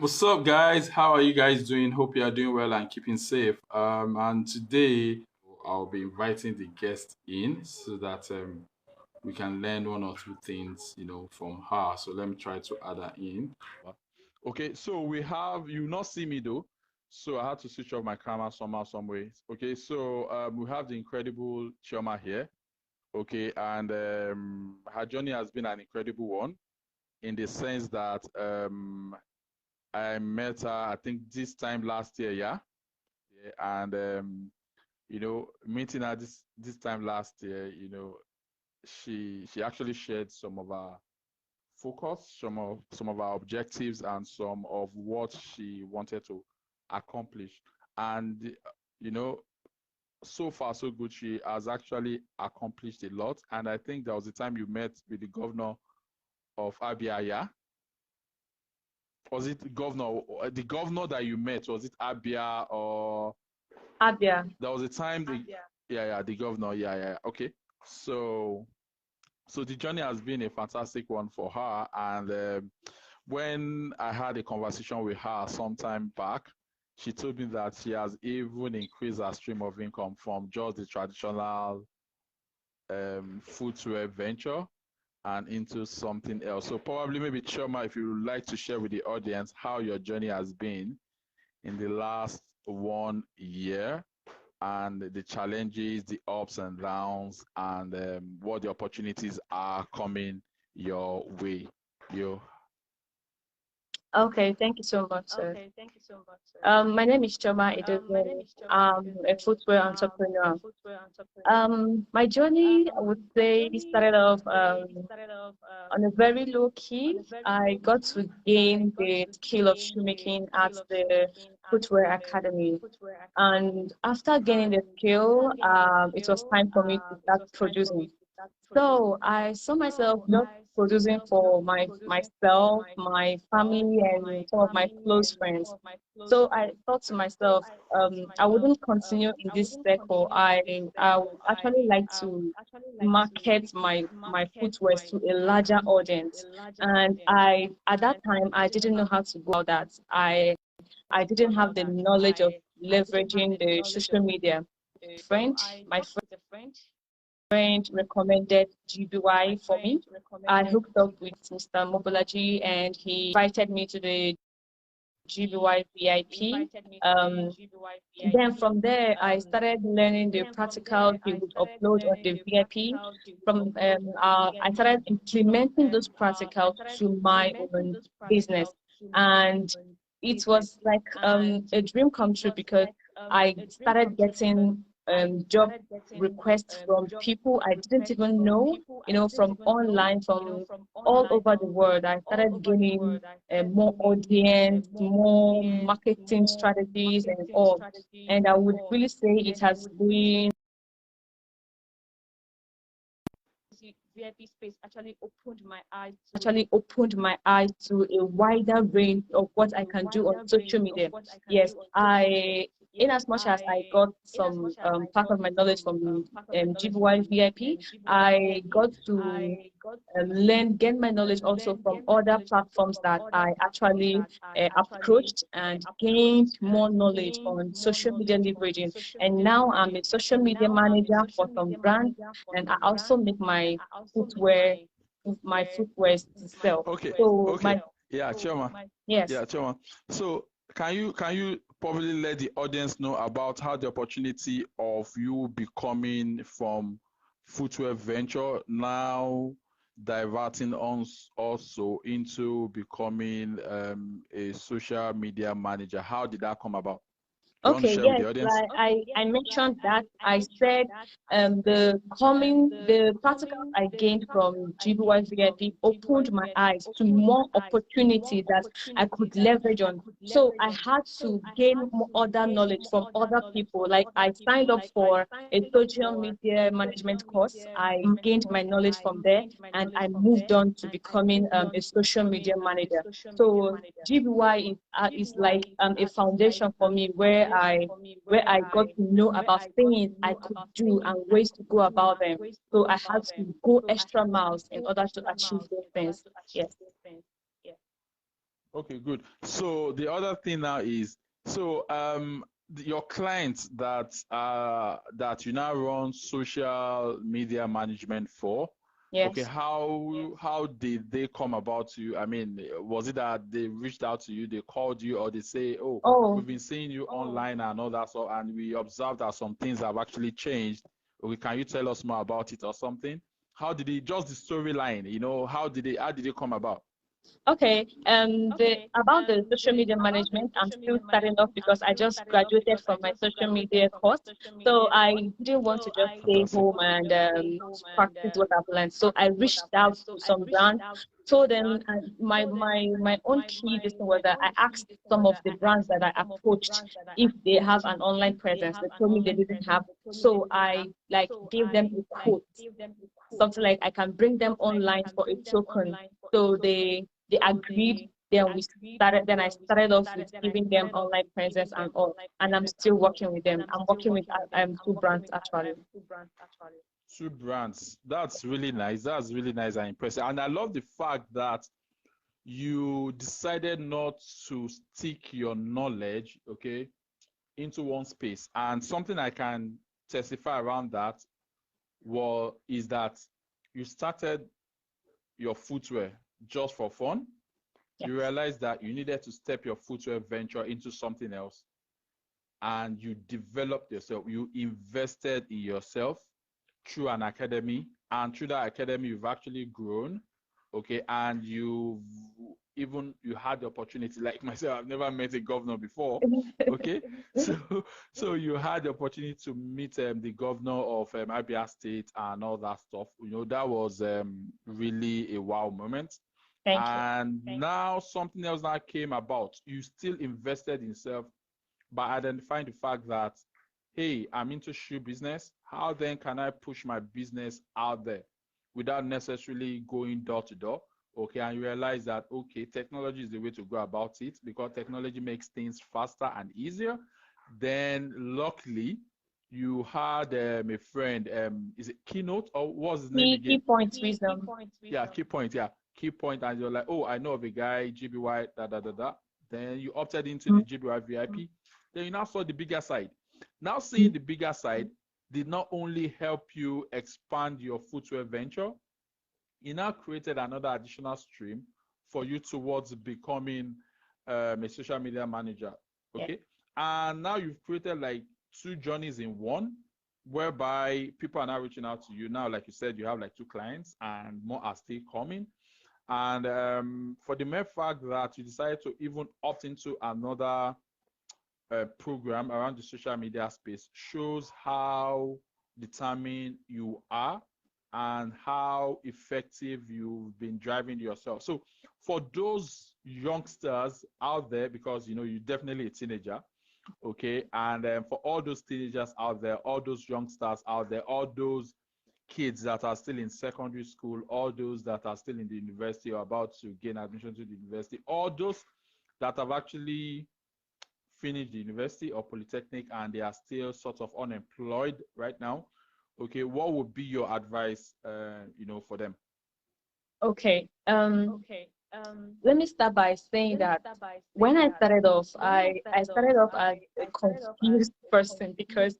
What's up, guys? How are you guys doing? Hope you are doing well and keeping safe. And today I'll be inviting the guest in so that we can learn one or two things, from her. So let me try to add her in. Okay, so we have you not see me though, so I had to switch off my camera somehow, some way. Okay, so we have the incredible Chioma here. Okay, and her journey has been an incredible one in the sense that I met her, I think this time last year, yeah. Yeah, and meeting her this time last year, she actually shared some of our focus, some of our objectives, and some of what she wanted to accomplish. And you know, so far so good. She has actually accomplished a lot. And I think there was a time you met with the governor of Abia, yeah? Was it governor? The governor that you met, was it Abia or Abia. there was a time yeah, the governor, yeah. Okay. So the journey has been a fantastic one for her. And when I had a conversation with her some time back, she told me that she has even increased her stream of income from just the traditional footwear venture and into something else. So probably maybe Choma, if you would like to share with the audience how your journey has been in the last 1 year and the challenges, the ups and downs, and what the opportunities are coming your way. You. Okay, thank you so much, sir. My name is Choma Idogo. I'm a footwear entrepreneur. My journey, I would say, started off on a very low key. I got to gain the skill of shoemaking at the Footwear Academy. And after gaining the skill, it was time for me to start producing. So I saw myself not producing for myself, my family, and some of my close friends. So I thought to myself, I wouldn't continue in this circle. I would actually like to market my footwear to a larger audience. And I at that time I didn't know how to go about that. I didn't have the knowledge of leveraging the social media. My friend recommended GBY for me. I hooked up with Mr. Mobolaji and he invited me to the GBY VIP. Then from there, I started learning the practical he would upload on the VIP. I started implementing those practicals to my own business. And it was like a dream come true because I started getting job requests from people I didn't even know, from online, from all over the world. I started gaining more audience, more marketing strategies, and all. And I would really say it has been VIP space actually opened my eyes to a wider range of what I can do on social media. Yes, in as much as I got some part of my knowledge from GBY VIP, I got to gain my knowledge also from other platforms that I actually approached and gained more knowledge on social media leveraging. And now I'm a social media manager for some brands, and I also make footwear my footwear sell. Okay. So Okay. Yeah, Choma. yes. Yeah, Choma. So can you probably let the audience know about how the opportunity of you becoming from footwear venture now diverting us also into becoming a social media manager? How did that come about? You want to Okay, share with yes, the audience? like I mentioned that I said the practicals I gained from GBY VIP opened my eyes to more opportunity that I could leverage on. So I had to gain more other knowledge from other people. Like I signed up for a social media management course. I gained my knowledge from there and I moved on to becoming a social media manager. So GBY is like a foundation for me where I got to know about things I could do and ways to go about them. So I had to go extra miles in order to achieve those things. Yes. Okay, good. So the other thing now is, so your clients that you now run social media management for, okay, Yes. how did they come about you? I mean, was it that they reached out to you, they called you, or they say, oh, Oh, we've been seeing you online and all that, so and we observed that some things have actually changed. Okay, can you tell us more about it or something? How did it, just the storyline, how did it come about? okay. The about the social media management, I'm still starting off because I just graduated from my social media course. So I didn't want to just stay Fantastic. home and not practice what I've learned. So I reached out to some brands, told them my own key this thing was that I asked some of the brands that I approached if they have an online presence. They told me they didn't have. So I like gave them a quote, something like I can bring them online for a token. So they agreed. Then I started off with giving them online presence and all. And I'm still working with them. I'm working with two brands actually. Two brands. That's really nice. That's really nice and impressive. And I love the fact that you decided not to stick your knowledge, okay, into one space. And something I can testify around that is that you started your footwear just for fun. Yeah. You realized that you needed to step your footwear venture into something else, and you developed yourself. You invested in yourself through an academy, and through that academy you've actually grown, okay, and you had the opportunity, like myself, I've never met a governor before, okay. So you had the opportunity to meet the governor of Abia State and all that stuff. That was really a wow moment. Thank you. And now something else that came about. You still invested in yourself by identifying the fact that, hey, I'm into shoe business. How then can I push my business out there without necessarily going door to door? Okay, and you realize that, okay, technology is the way to go about it because technology makes things faster and easier. Then, luckily, you had a friend, is it Keynote or what was his name Key again? points wisdom. Yeah, Key Point, yeah. Key Point, and you're like, oh, I know of a guy, GBY, da da da da. Then you opted into the GBY VIP. Then you now saw the bigger side. Now seeing the bigger side did not only help you expand your footwear venture, it now created another additional stream for you towards becoming a social media manager. Yeah. Okay. And now you've created like two journeys in one, whereby people are now reaching out to you. Now, like you said, you have like two clients and more are still coming. And for the mere fact that you decided to even opt into another program around the social media space shows how determined you are and how effective you've been driving yourself. So for those youngsters out there, because you're definitely a teenager, okay, and for all those teenagers out there, all those youngsters out there, all those kids that are still in secondary school, all those that are still in the university or about to gain admission to the university, all those that have actually finished the university or polytechnic and they are still sort of unemployed right now, okay, what would be your advice for them? Okay. Let me start by saying that when I started off, I started off as a confused person because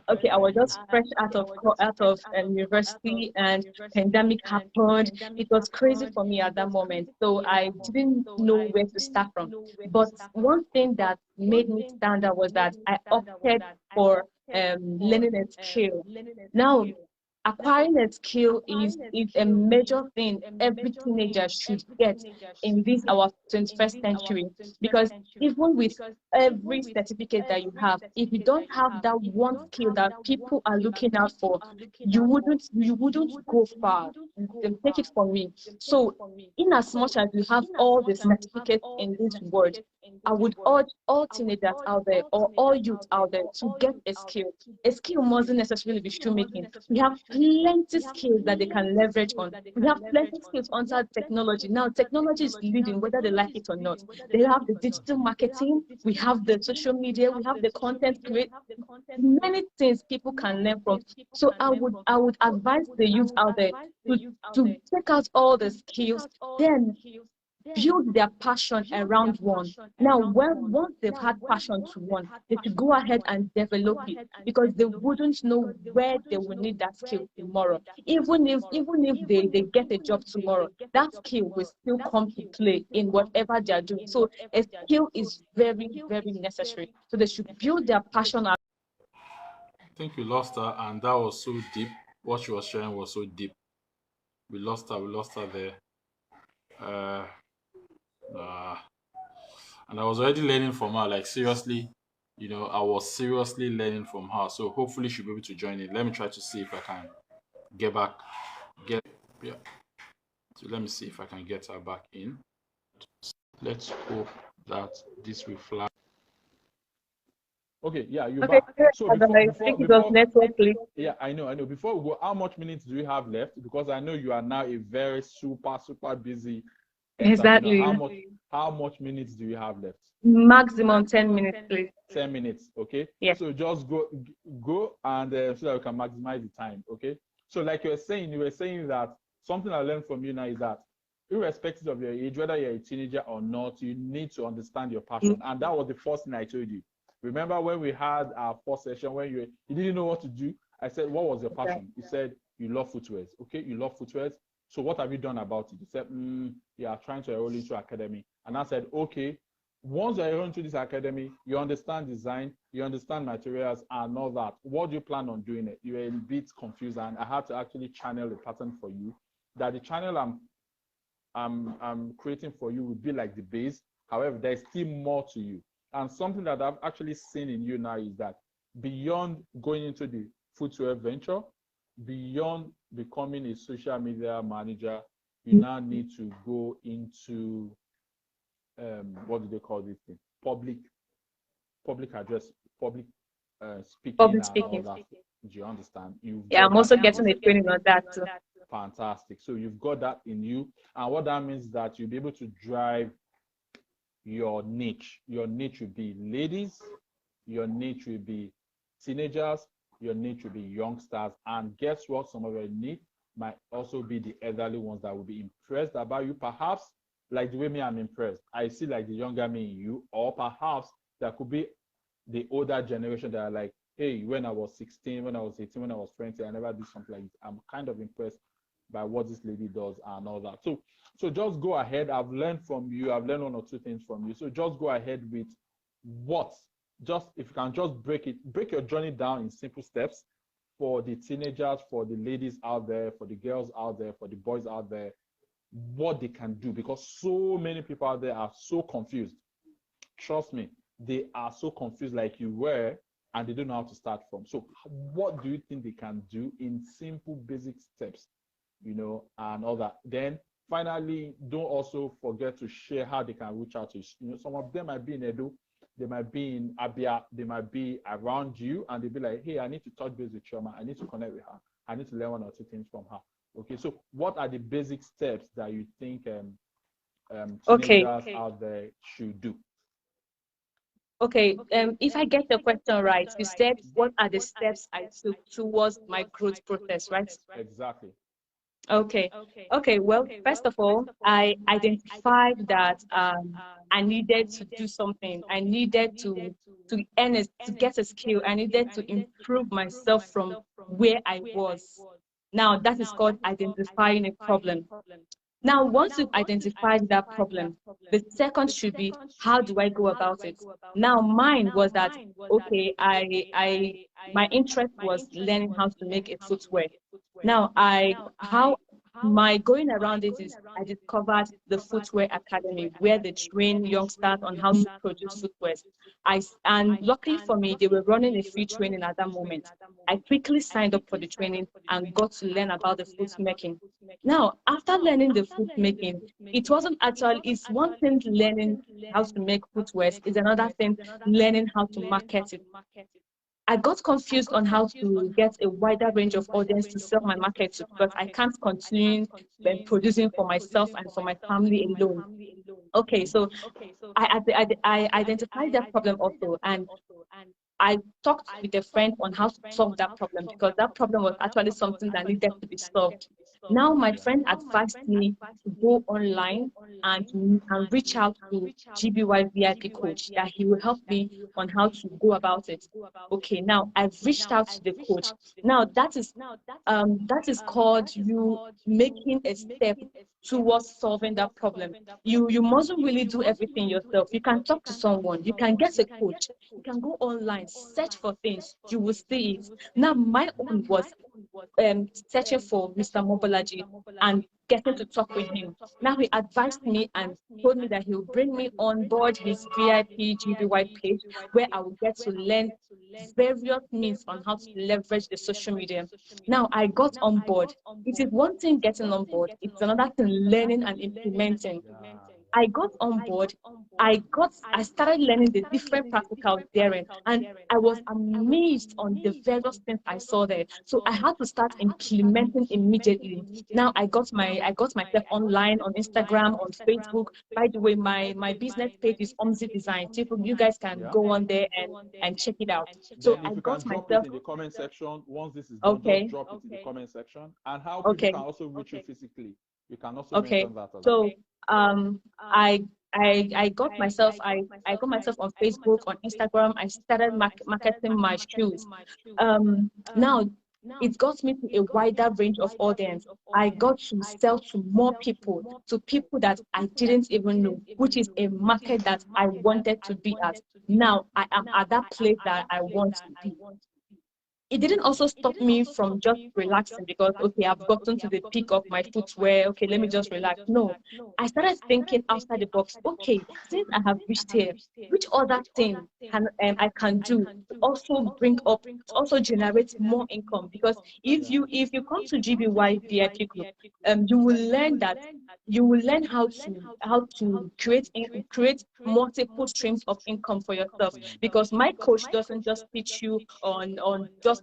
okay, I was just fresh out of university and pandemic happened. It was crazy for me at that moment, so I didn't know where to start from. But one thing that made me stand out was that I opted for learning a skill. Now, acquiring a skill is a major thing every teenager should get in this our 21st century, because even with every certificate that you have, if you don't have that one skill that people are looking out for, you wouldn't go far. Take it from me. So in as much as you have all the certificates in this world, I would urge all teenagers out there or all youth out there to get a skill. A skill mustn't necessarily be shoemaking. We have plenty skills that they can leverage on. We have plenty skills under technology. Now, technology is leading, whether they like it or not. They have the digital marketing, we have the social media, we have the content create, many things people can learn from. So I would advise the youth out there to to take out all the skills, then build their passion around one. Now, once they've had passion to one, they should go ahead and develop it, because they wouldn't know where they will need that skill tomorrow. Even if they get a job tomorrow, that skill will still come to play in whatever they are doing. So a skill is very, very necessary. So they should build their passion. I think we lost her, and that was so deep. What she was sharing was so deep. We lost her. We lost her there. Uh, and I was already learning from her. Like seriously, I was seriously learning from her. So hopefully she'll be able to join in. Let me try to see if I can get back. Yeah. So let me see if I can get her back in. Let's hope that this will fly. Okay, yeah, you're back. So yeah, I know. Before we go, how much minutes do you have left? Because I know you are now a very super busy. Exactly. How much minutes do you have left? Maximum 10 minutes, please. 10 minutes, okay? Yes. So just go and so that we can maximize the time, okay? So like you were saying that something I learned from you now is that irrespective of your age, whether you're a teenager or not, you need to understand your passion. And that was the first thing I told you. Remember when we had our first session when you didn't know what to do? I said, what was your passion? You said, you love footwears. Okay, you love footwears. So what have you done about it? You said, yeah, trying to enroll into academy. And I said, okay, once you enroll into this academy, you understand design, you understand materials and all that. What do you plan on doing it? You're a bit confused, and I had to actually channel the pattern for you. That the channel I'm creating for you will be like the base. However, there's still more to you. And something that I've actually seen in you now is that beyond going into the footwear venture, beyond becoming a social media manager, you now need to go into what do they call this thing? Public address, public speaking. And all that. Do you understand? I'm also getting a training on that too. Fantastic. So you've got that in you, and what that means is that you'll be able to drive your niche. Your niche will be ladies, your niche will be teenagers, your niche will be youngsters, and guess what? Some of your niche might also be the elderly ones that will be impressed about you, perhaps like the way me I'm impressed. I see like the younger me in you, or perhaps there could be the older generation that are like, hey, when I was 16, when I was 18, when I was 20, I never did something like this. I'm kind of impressed by what this lady does and all that. So just go ahead. I've learned from you. I've learned one or two things from you. So just go ahead with what, just if you can just break your journey down in simple steps for the teenagers, for the ladies out there, for the girls out there, for the boys out there, what they can do, because so many people out there are so confused. Trust me, they are so confused like you were, and they don't know how to start from. So what do you think they can do in simple basic steps, and all that? Then finally, don't also forget to share how they can reach out to you. Some of them might be in Edo, they might be in Abia, they might be around you, and they'll be like, hey, I need to touch base with Chioma, I need to connect with her, I need to learn one or two things from her. Okay, so what are the basic steps that you think teenagers out there should do? Okay, if I get the question right, you said, what are the steps I took towards my growth process, right? Exactly. Okay. Well, first of all, I identified that I needed to do something. I needed to get a skill. I needed to improve myself from where I was. Now, that is called identifying a problem. Now, once you've identified that problem, the second should be, how do I go about it? Now, mine was that, okay, my interest was learning how to make a footwear. Now, my going around it is I discovered the Footwear Academy, where they train youngsters on how to produce footwear. And luckily for me, they were running a free training at that moment. I quickly signed up for the training and got to learn about the foot making. Now, after learning the foot making, it's one thing learning how to make footwear, it's another thing learning how to market it. I got confused on how to get a wider range of audience to sell my market to, because I can't continue producing for myself and for my family alone. Okay, so I identified that problem also, and I talked with a friend on how to solve that problem, because that problem was actually something that needed to be solved. Now, my friend advised me to go online and reach out to GBY VIP coach that he will help me on how to go about it. Okay, now I've reached out to the coach. Now that is called you making a step towards solving that problem. You mustn't really do everything yourself. You can talk to someone, you can get a coach, you can go online, search for things, you will see it. Now my own was searching for Mr. Mobolaji and getting to talk with him. Now he advised me and told me that he will bring me on board his VIP GBY page where I will get to learn various means on how to leverage the social media. Now I got on board. It is one thing getting on board, it's another thing learning and implementing. I got on board. I started learning the different practicals therein, and I was amazed on the various things I saw there. So I had to start implementing immediately. Now I got myself online on Instagram, on Facebook. By the way, my business page is 𝗙𝗎𝗓𝗧𝗪𝗘 𝗙𝗡. You guys can go on there and check it out. So Then I if you got can drop it myself. in the comment section, once this is done, just Okay, drop it in the comment section. And how people okay, can also reach you physically. You can also okay. mention that as well. So I I got myself I got myself on Facebook, on Instagram. I started marketing my shoes. Now it got me to a wider range of audience. I got to sell to people that I didn't even know, which is a market that I wanted to be at. Now I am at that place that I want to be. It didn't also stop me from just relaxing because, okay, I've gotten to the peak of my footwear. Okay, let me just relax. No, I started thinking outside the box. Okay, since I have reached here, which other thing can I can do to also bring up, to also generate more income? Because if you come to GBY VIP group, you will learn that you will learn how to create multiple streams of income for yourself, because my coach doesn't just teach you on just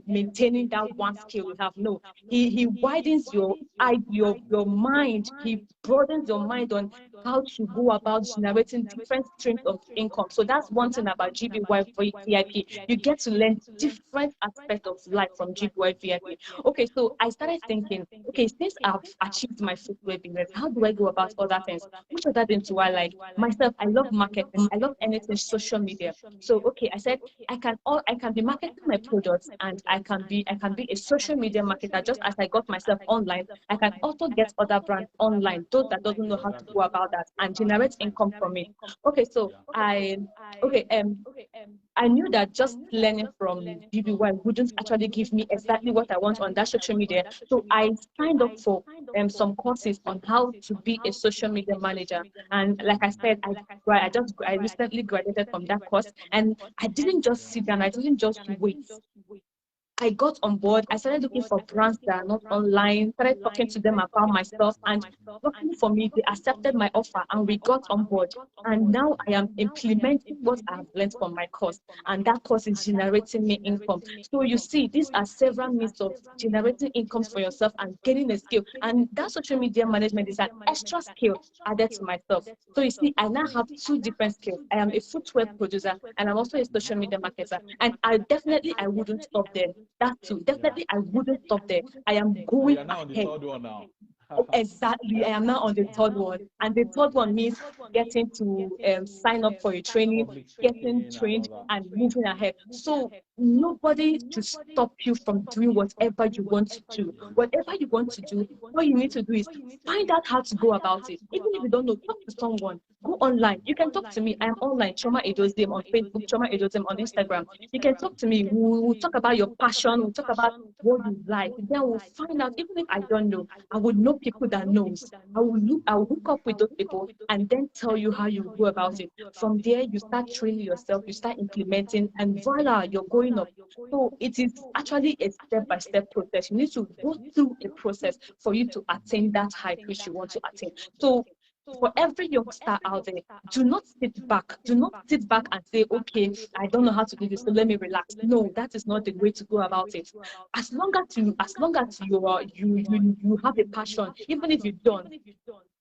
maintaining that one skill you have. No, he widens your mind. He broadens your mind on how to go about generating different streams of income. So that's one thing about GBY VIP. You get to learn different aspects of life from GBY VIP. Okay, so I started thinking, okay, since I've achieved my footwear business, how do I go about other things? Which other things do I like? Myself, I love marketing. I love anything social media. So okay, I said I can be marketing my products, and I can be a social media marketer. Just as I got myself online, I can also get other brands online, those that doesn't know Yeah, how to that's go true. about that, and generate income from it. Okay, so Yeah. okay I knew that just learning from GBY wouldn't actually give me exactly what I want on that social media. So I signed up for some courses on how to be a social media manager. And like I said, I recently graduated from that course, and I didn't just sit down. I didn't just wait. I got on board. I started looking for brands that are not online, started talking to them about myself, and luckily for me, they accepted my offer and we got on board. And now I am implementing what I have learned from my course, and that course is generating me income. So you see, these are several means of generating incomes for yourself and gaining a skill. And that social media management is an extra skill added to myself. So you see, I now have two different skills. I am a footwear producer and I'm also a social media marketer. And I wouldn't stop there. That too, Yeah. definitely I wouldn't stop there. I am And going you're now on the ahead. third one now. Oh, exactly. I am now on the third one. And the third one means getting to sign up for a training, Public getting speaking and all trained, that. and moving ahead. So nobody to stop you from doing whatever you want to do. Whatever you want to do, all you need to do is find out how to go about it. Even if you don't know, talk to someone. Go online. You can talk to me. I'm online. 𝗙𝗎𝗓𝗧𝗪𝗘 on Facebook, 𝗙𝗎𝗓𝗧𝗪 on Instagram. You can talk to me. We'll talk about your passion. We'll talk about what you like. Then we'll find out, even if I don't know, I would know people that knows. I will hook up with those people and then tell you how you go about it. From there, you start training yourself, you start implementing, and voila, you're going up. So it is actually a step-by-step process. You need to go through a process for you to attain that height which you want to attain. So for every youngster out there, do not sit back. Do not sit back and say, okay, I don't know how to do this, so let me relax. No, that is not the way to go about it. As long as you have a passion, even if you don't,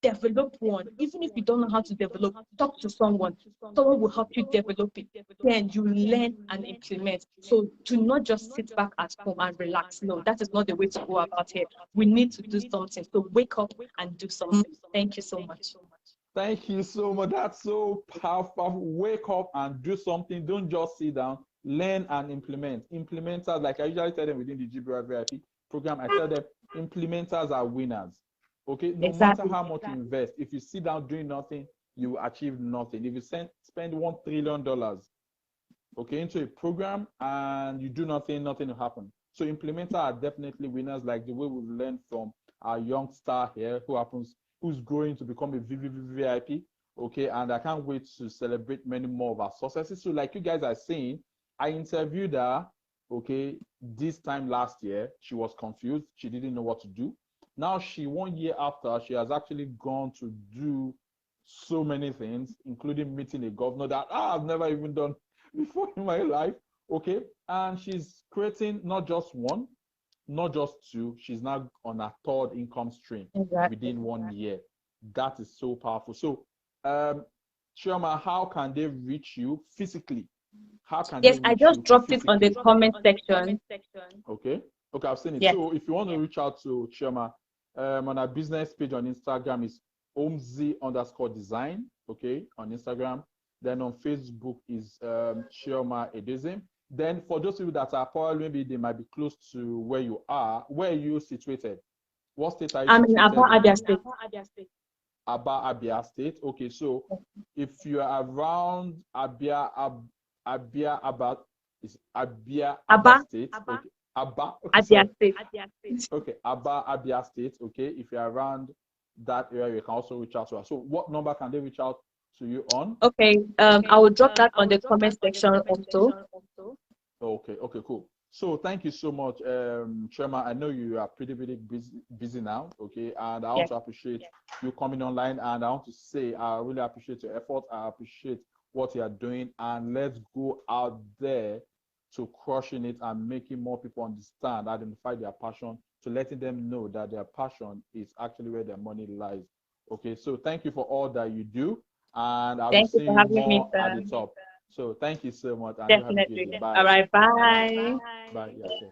develop one. Even if you don't know how to develop, talk to someone. Someone will help you develop it. Then you learn and implement. So to not just sit back at home and relax. No, that is not the way to go about it. We need to do something. So wake up and do something. Thank you so much. Thank you so much. That's so powerful. Wake up and do something. Don't just sit down. Learn and implement. Implementers, like I usually tell them within the 𝗙𝗢𝗢𝗢 VIP program, I tell them implementers are winners. Okay, no matter how much you invest, if you sit down doing nothing, you will achieve nothing. If you spend $1 trillion, okay, into a program and you do nothing, nothing will happen. So implementers are definitely winners, like the way we've learned from our young star here, who's growing to become a VIP. Okay, and I can't wait to celebrate many more of our successes. So like you guys are saying, I interviewed her, okay, this time last year. She was confused. She didn't know what to do. Now 1 year after, she has actually gone to do so many things, including meeting a governor that I've never even done before in my life. Okay, and she's creating not just one, not just two. She's now on a third income stream within 1 year. That is so powerful. So, Chioma, how can they reach you physically? How can Yes, they I reach just you dropped it on the physically? comment section. Okay, I've seen it. Yes. So if you want to reach out to Chioma, on our business page on Instagram is 𝗙𝗢𝗢𝗧𝗪𝗘𝗡𝗔, okay, on Instagram. Then on Facebook is Chioma Edezim. Then for those people that are probably, maybe they might be close to where you are, where are you situated? What state are you I'm in situated Aba, Abia State. Aba, Abia State. Okay, so if you are around Abia, is Abia, Aba State. Okay. Aba, okay, Abia State. Okay, Aba, Abia State. Okay, if you're around that area, you can also reach out to us. So what number can they reach out to you on? Okay, I will drop that on the comment section also. Okay, cool. So thank you so much, Chioma. I know you are pretty busy now, okay, and I also appreciate you coming online, and I want to say I really appreciate your effort. I appreciate what you are doing, and let's go out there to crushing it and making more people understand, identify their passion, to letting them know that their passion is actually where their money lies. Okay, so thank you for all that you do, and I'll be Thank you for seeing you having me, more at sir. the top. So thank you so much, and you have a good Definitely. day. Bye. All right, Bye. bye. Bye. Yes, yes.